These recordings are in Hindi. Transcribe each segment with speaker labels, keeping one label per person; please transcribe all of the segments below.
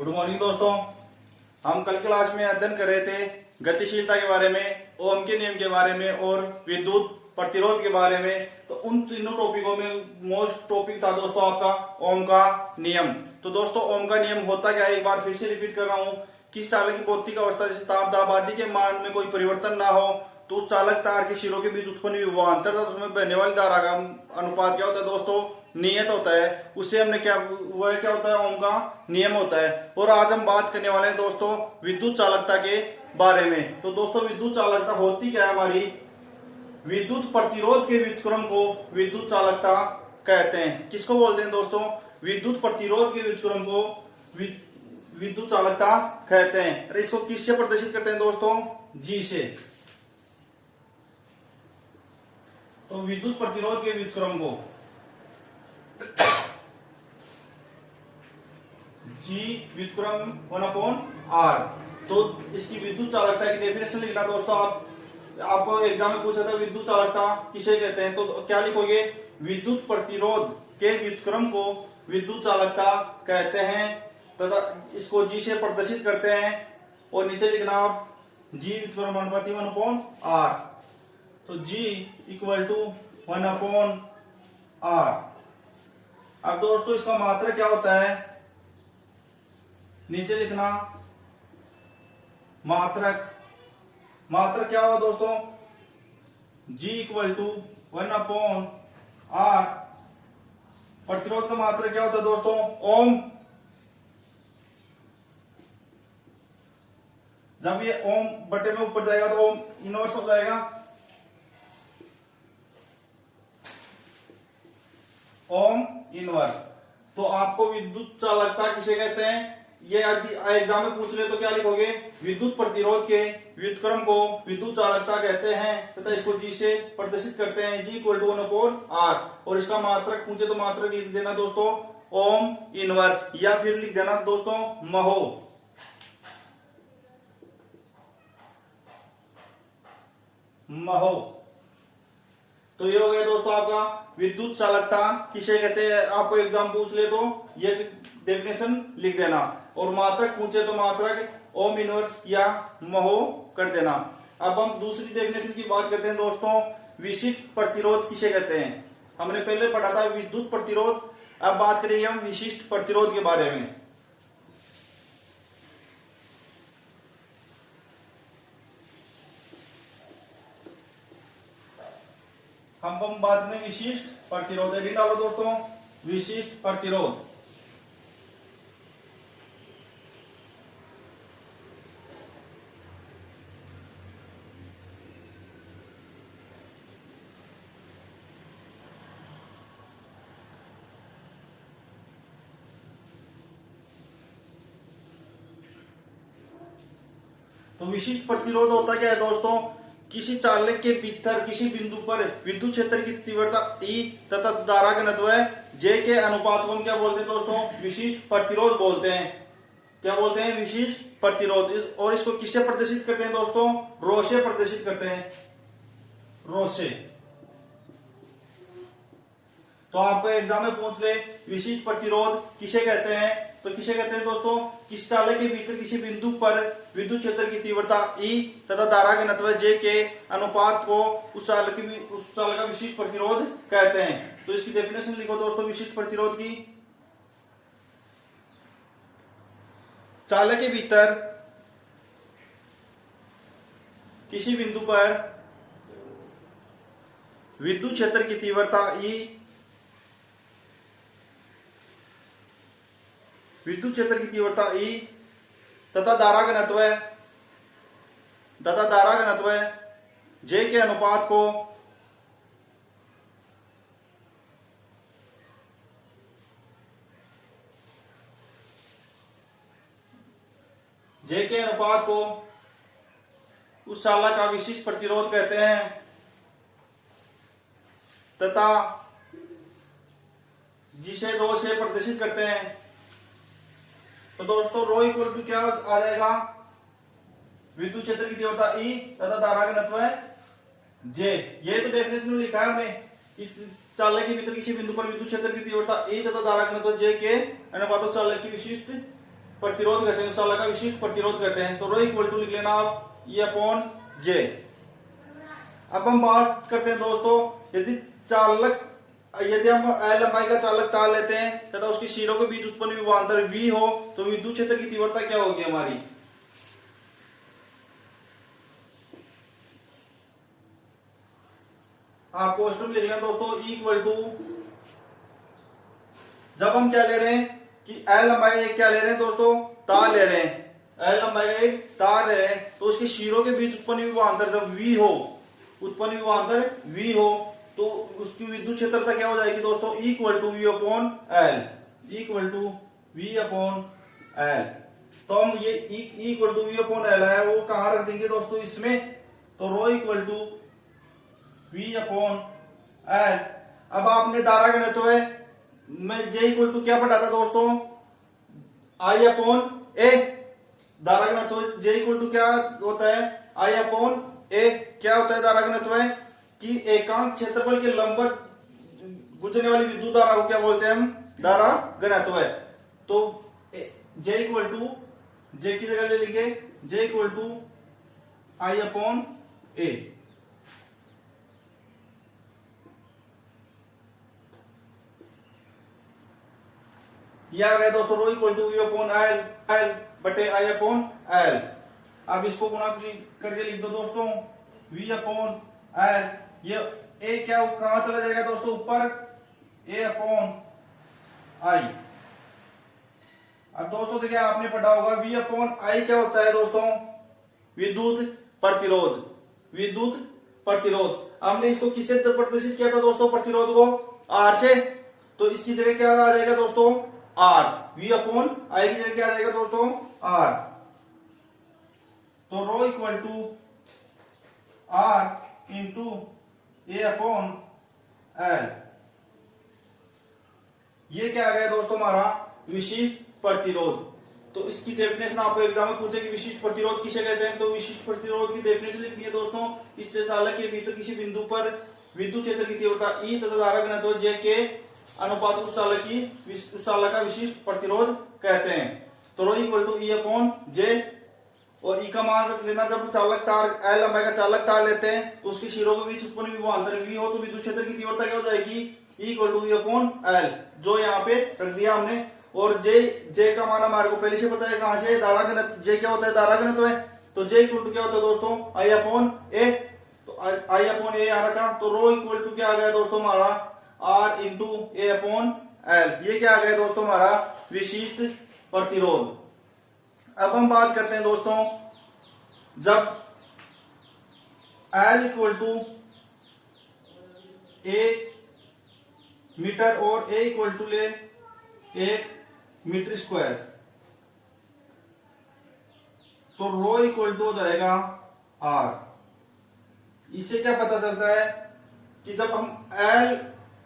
Speaker 1: गुड मॉर्निंग दोस्तों। हम कल क्लास में अध्ययन कर रहे थे गतिशीलता के बारे में, ओम के नियम के बारे में और विद्युत प्रतिरोध के बारे में। तो उन तीनों टॉपिकों में मोस्ट टॉपिक था दोस्तों आपका ओम का नियम। तो दोस्तों ओम का नियम होता क्या है, एक बार फिर से रिपीट कर रहा हूं। किस चालक की भौतिक अवस्था जैसे ताप दाब आदि के मान में कोई परिवर्तन ना हो तो उस चालक तार के शिरों के बीच उत्पन्न विभवांतर तथा उसमें बहने वाली धारा का अनुपात क्या होता है दोस्तों, नियत होता है। उससे हमने क्या वह क्या होता है, ओम का नियम होता है। और आज हम बात करने वाले हैं दोस्तों विद्युत चालकता के बारे में। तो दोस्तों विद्युत चालकता होती क्या है हमारी, विद्युत प्रतिरोध के व्युत्क्रम को विद्युत चालकता कहते हैं। किसको बोलते हैं दोस्तों, विद्युत प्रतिरोध के व्युत्क्रम को विद्युत चालकता कहते हैं। और इसको किससे प्रदर्शित करते हैं दोस्तों, जी से। तो विद्युत प्रतिरोध के व्युत्क्रम को जी व्युत्क्रम 1/r। तो इसकी विद्युत चालकता की डेफिनेशन लिखना दोस्तों। आपको एग्जाम में पूछा था विद्युत चालकता किसे कहते हैं, तो क्या लिखोगे, विद्युत प्रतिरोध के व्युत्क्रम को विद्युत चालकता कहते हैं तथा इसको जी से प्रदर्शित करते हैं। और नीचे लिखना आप जी व्युत्क्रम अनुपात 1/r। तो G इक्वल टू 1/r। अब दोस्तों इसका मात्रक क्या होता है, नीचे लिखना मात्रक क्या होगा दोस्तों, G इक्वल टू 1/r। प्रतिरोध का मात्रक क्या होता है दोस्तों, ओम। जब ये ओम बटे में ऊपर जाएगा तो ओम इनवर्स हो जाएगा। Ohm inverse. तो आपको विद्युत चालकता किसे कहते हैं, ये एग्जाम में पूछ ले तो क्या लिखोगे, विद्युत प्रतिरोध के व्युत्क्रम को विद्युत चालकता कहते हैं तथा इसको जी से प्रदर्शित करते हैं, जी इक्वल टू 1/r। और इसका मात्रक पूछे तो मात्रक लिख देना दोस्तों ओम इनवर्स, या फिर लिख देना दोस्तों महो। तो ये हो गया दोस्तों आपका विद्युत चालकता किसे कहते हैं। आपको एग्जाम पूछ ले तो ये डेफिनेशन लिख देना, और मात्रक पूछे तो मात्रक ओम इनवर्स या महो कर देना। अब हम दूसरी डेफिनेशन की बात करते हैं दोस्तों, विशिष्ट प्रतिरोध किसे कहते हैं। हमने पहले पढ़ा था विद्युत प्रतिरोध, अब बात करेंगे हम विशिष्ट प्रतिरोध के बारे में। हम बात करें विशिष्ट प्रतिरोध, एडिट डालो दोस्तों, विशिष्ट प्रतिरोध। तो विशिष्ट प्रतिरोध होता क्या है दोस्तों, किसी चालक के भीतर किसी बिंदु पर विद्युत क्षेत्र की तीव्रता E तथा धारा घनत्व J के अनुपात को हम क्या बोलते हैं दोस्तों, विशिष्ट प्रतिरोध बोलते हैं। क्या बोलते हैं, विशिष्ट प्रतिरोध। और इसको किससे प्रदर्शित करते हैं दोस्तों, रो से प्रदर्शित करते हैं, रो से। तो आपको एग्जाम में पूछ ले विशिष्ट प्रतिरोध किसे कहते हैं, तो किसे कहते हैं दोस्तों, किस चालक के भीतर किसी बिंदु पर विद्युत क्षेत्र की तीव्रता E तथा धारा घनत्व J के अनुपात को उस चालक का विशिष्ट प्रतिरोध कहते हैं। तो इसकी डेफिनेशन लिखो दोस्तों विशिष्ट प्रतिरोध की। चालक के भीतर किसी बिंदु पर विद्युत क्षेत्र की तीव्रता E तथा धारा घनत्व J के अनुपात को उस चालक का विशिष्ट प्रतिरोध कहते हैं तथा जिसे रो से प्रदर्शित करते हैं। तो दोस्तों रो इक्वल टू क्या आ जाएगा, विद्युत क्षेत्र की तीव्रता E तथा धारा घनत्व J। ये तो डेफिनेशन में लिखा है हमने, इस चालक के भीतर किसी बिंदु पर विद्युत क्षेत्र की तीव्रता E तथा धारा घनत्व J के अनुपात चालक की विशिष्ट प्रतिरोध कहते हैं, उस चालक का विशिष्ट प्रतिरोध कहते हैं। तो रो इक्वल टू लिख लेना आप E अपॉन जे। अब हम बात करते हैं दोस्तों, यदि हम L लंबाई का चालक तार लेते हैं तथा उसकी शीरों के बीच उत्पन्न विभवांतर V हो तो विद्युत क्षेत्र की तीव्रता क्या होगी हमारी। आप क्वेश्चन में लिख लेना दोस्तों, इक्वल टू, जब हम क्या ले रहे हैं कि L लंबाई का एक क्या ले रहे हैं दोस्तों, तार ले रहे हैं, L लंबाई का एक तार ले रहे हैं, तो उसके शीरों के बीच उत्पन्न विभवांतर जब V हो, उत्पन्न विभवांतर V हो तो उसकी विद्युत क्षेत्रता क्या हो जाएगी दोस्तों, equal to V upon L, equal to V upon L। तो हम ये equal to V upon L है वो कहां रख देंगे दोस्तों, इसमें। तो rho equal to V upon L। अब आपने धारा घनत्व में J इक्वल टू क्या पढ़ा था दोस्तों, I अपॉन A। धारा घनत्व J इक्वल टू क्या होता है, I अपॉन A। क्या होता है धारा घनत्व कि एकांक क्षेत्रफल के लंबवत गुजरने वाली विद्युत धारा को क्या बोलते हैं हम, धारा घनत्व है। तो J इक्वल टू, J की जगह ले लिखे J equal to I upon A। यह आ गया दोस्तों rho equal to V upon L बटे I अपॉन L। अब इसको गुणा करके लिख दो दोस्तों, V अपॉन L। ये A क्या कहां चला जाएगा दोस्तों, ऊपर, A अपॉन I। अब दोस्तों देखिए आपने पढ़ा होगा V अपॉन I क्या होता है दोस्तों, विद्युत प्रतिरोध, विद्युत प्रतिरोध। हमने इसको किससे प्रदर्शित किया था दोस्तों, प्रतिरोध को R से। तो इसकी जगह क्या आ जाएगा दोस्तों, R। V अपॉन I की जगह क्या आ जाएगा दोस्तों, R। तो rho equal to R into A upon L। ये क्या आ गया दोस्तों हमारा विशिष्ट प्रतिरोध। तो इसकी डेफिनेशन आपको एग्जाम में पूछे कि विशिष्ट प्रतिरोध किसे कहते हैं, तो विशिष्ट प्रतिरोध की डेफिनेशन लिखनी है दोस्तों, इस चालक के भीतर किसी बिंदु पर विद्युत क्षेत्र की तीव्रता E तथा धारा घनत्व J के अनुपात उस चालक का विशिष्ट प्रतिरोध कहते हैं। तो rho equal to E upon J, और E का मान रख लेना, जब चालक तार L लंबाई का चालक तार लेते हैं तो उसके शीरों के बीच उत्पन्न विभवांतर V हो तो विद्युत क्षेत्र की तीव्रता क्या हो जाएगी, E equal to V upon L, जो यहाँ पे रख दिया हमने। और J का मान हमारे को पहले से पता है, कहां से, धारा घनत्व। J क्या होता है, धारा घनत्व है। तो J इक्वल टू क्या होता है दोस्तों, I अपॉन A। तो I अपॉन A यहाँ रखा, तो रो इक्वल टू क्या आ गया दोस्तों हमारा, R into A upon L। ये क्या आ गया दोस्तों हमारा विशिष्ट प्रतिरोध। अब हम बात करते हैं दोस्तों, जब L इक्वल टू 1 मीटर और A इक्वल टू ले 1 मीटर स्क्वायर, तो रो इक्वल टू हो जाएगा R। इससे क्या पता चलता है कि जब हम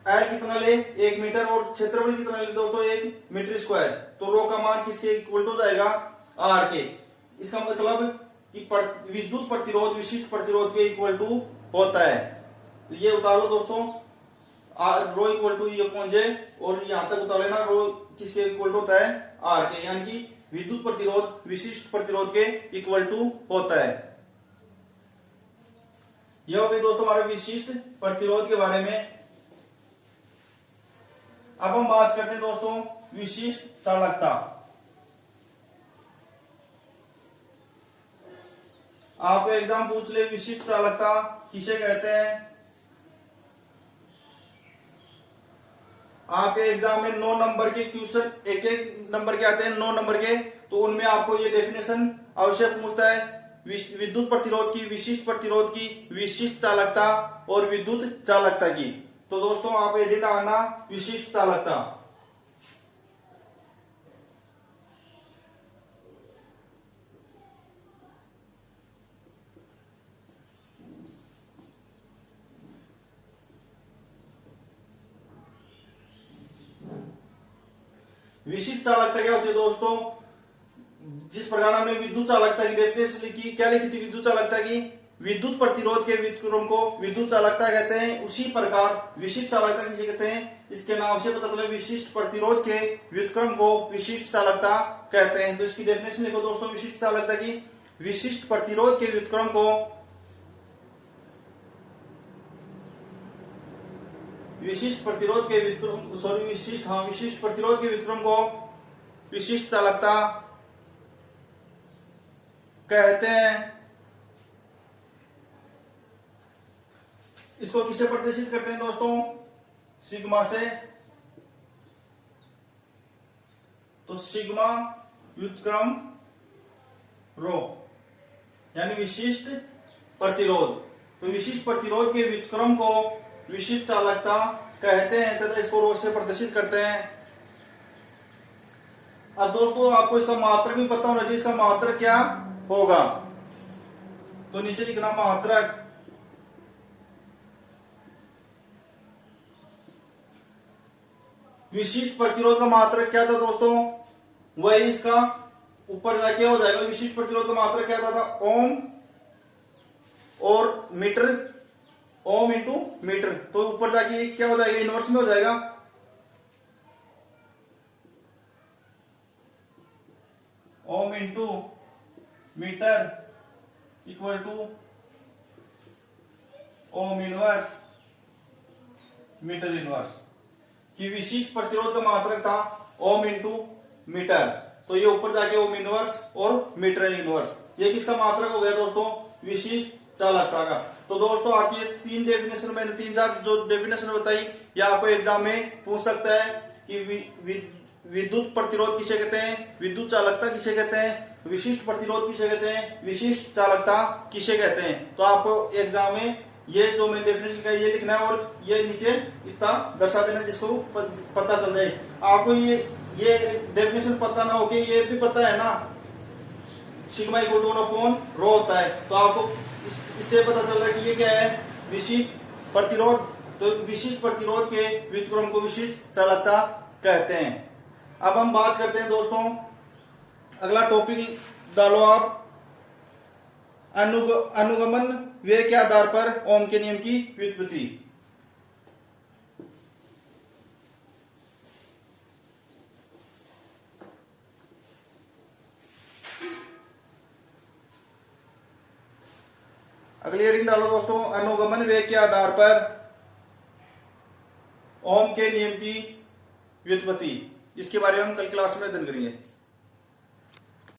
Speaker 1: L कितना ले, 1 मीटर, और क्षेत्रफल कितना ले दोस्तों, 1 मीटर स्क्वायर, तो रो का मान किसके इक्वल टू हो जाएगा, R के। इसका मतलब कि विद्युत प्रतिरोध विशिष्ट प्रतिरोध के इक्वल टू होता है। तो ये उतार लो दोस्तों, rho equal to E upon J, और यहां तक उतार लेना, रो किसके इक्वल टू होता है, R के, यानी कि विद्युत प्रतिरोध विशिष्ट प्रतिरोध के इक्वल टू होता है। यह हो गई दोस्तों हमारे विशिष्ट प्रतिरोध के बारे में। अब हम बात करते हैं दोस्तों विशिष्ट चालकता। आपको एग्जाम पूछ ले विशिष्ट चालकता किसे कहते हैं। आपके एग्जाम में 9 नंबर के क्वेश्चन, एक नंबर के आते हैं, 9 नंबर के, तो उनमें आपको ये डेफिनेशन आवश्यक पूछता है, विद्युत प्रतिरोध की, विशिष्ट प्रतिरोध की, विशिष्ट चालकता और विद्युत चालकता की। तो दोस्तों आप एडी डालना विशिष्ट चालकता। विशिष्ट चालकता क्या होती है दोस्तों, जिस प्रकार हमने विद्युत चालकता की डेफिनेशन लिखी, क्या लिखी थी विद्युत चालकता की, विद्युत प्रतिरोध के व्युत्क्रम को विद्युत चालकता कहते हैं, उसी प्रकार विशिष्ट चालकता किसे कहते हैं, इसके नाम से पता चला विशिष्ट प्रतिरोध के व्युत्क्रम को विशिष्ट चालकता कहते हैं। तो इसकी डेफिनेशन लिखो दोस्तों विशिष्ट चालकता की। विशिष्ट प्रतिरोध के व्युत्क्रम को विशिष्ट प्रतिरोध के व्युत्क्रम विशिष्ट प्रतिरोध के व्युत्क्रम को विशिष्ट चालकता कहते हैं। इसको किससे प्रदर्शित करते हैं दोस्तों, सिग्मा से। तो सिग्मा व्युत्क्रम रो यानी विशिष्ट प्रतिरोध। तो विशिष्ट प्रतिरोध के व्युत्क्रम को विशिष्ट चालकता कहते हैं तथा इसको रो से प्रदर्शित करते हैं। अब दोस्तों आपको इसका मात्रक भी पता होना चाहिए, इसका मात्रक क्या होगा। तो नीचे लिखना मात्रक। विशिष्ट प्रतिरोध का मात्रक क्या था दोस्तों, वही इसका ऊपर जाके हो जाएगा। विशिष्ट प्रतिरोध का मात्रक क्या था ओम और मीटर, ओम इंटू मीटर। तो ऊपर जाके क्या हो जाएगा, इनवर्स में हो जाएगा। Ohm into metre equal to ohm inverse metre inverse. कि विशिष्ट प्रतिरोध का मात्रक था ओम इंटू मीटर, तो ये ऊपर जाके ओम इनवर्स और मीटर इनवर्स। ये किसका मात्रक हो गया दोस्तों, विशिष्ट चालकता का। तो दोस्तों आपकी ये तीन डेफिनेशन, मैंने तीन चार जो डेफिनेशन बताई, ये आपको एग्जाम में पूछ सकता है कि विद्युत प्रतिरोध किसे कहते हैं, विद्युत चालकता किसे कहते हैं, विशिष्ट प्रतिरोध किसे कहते हैं, विशिष्ट चालकता किसे कहते हैं। तो आपको एग्जाम में ये जो मैं डेफिनेशन का ये लिखना है और ये नीचे इतना दर्शा देना जिसको पता चल जाए। आपको ये डेफिनेशन पता ना हो कि ये भी पता है ना सिग्मा इक्वल टू 1/रो होता है, तो आपको इससे पता चल रहा है कि ये क्या है, विशिष्ट प्रतिरोध। तो विशिष्ट प्रतिरोध के व्युत्क्रम को विशिष्ट चालकता कहते हैं। अब हम बात करते हैं दोस्तों, अगला टॉपिक डालो आप, अनुगमन व्यय के आधार पर ओम के नियम की व्युत्पत्ति। अगली हेडिंग डालो दोस्तों, अनुगमन व्यय के आधार पर ओम के नियम की व्युत्पत्ति। इसके बारे में हम कल क्लास में अध्ययन करेंगे।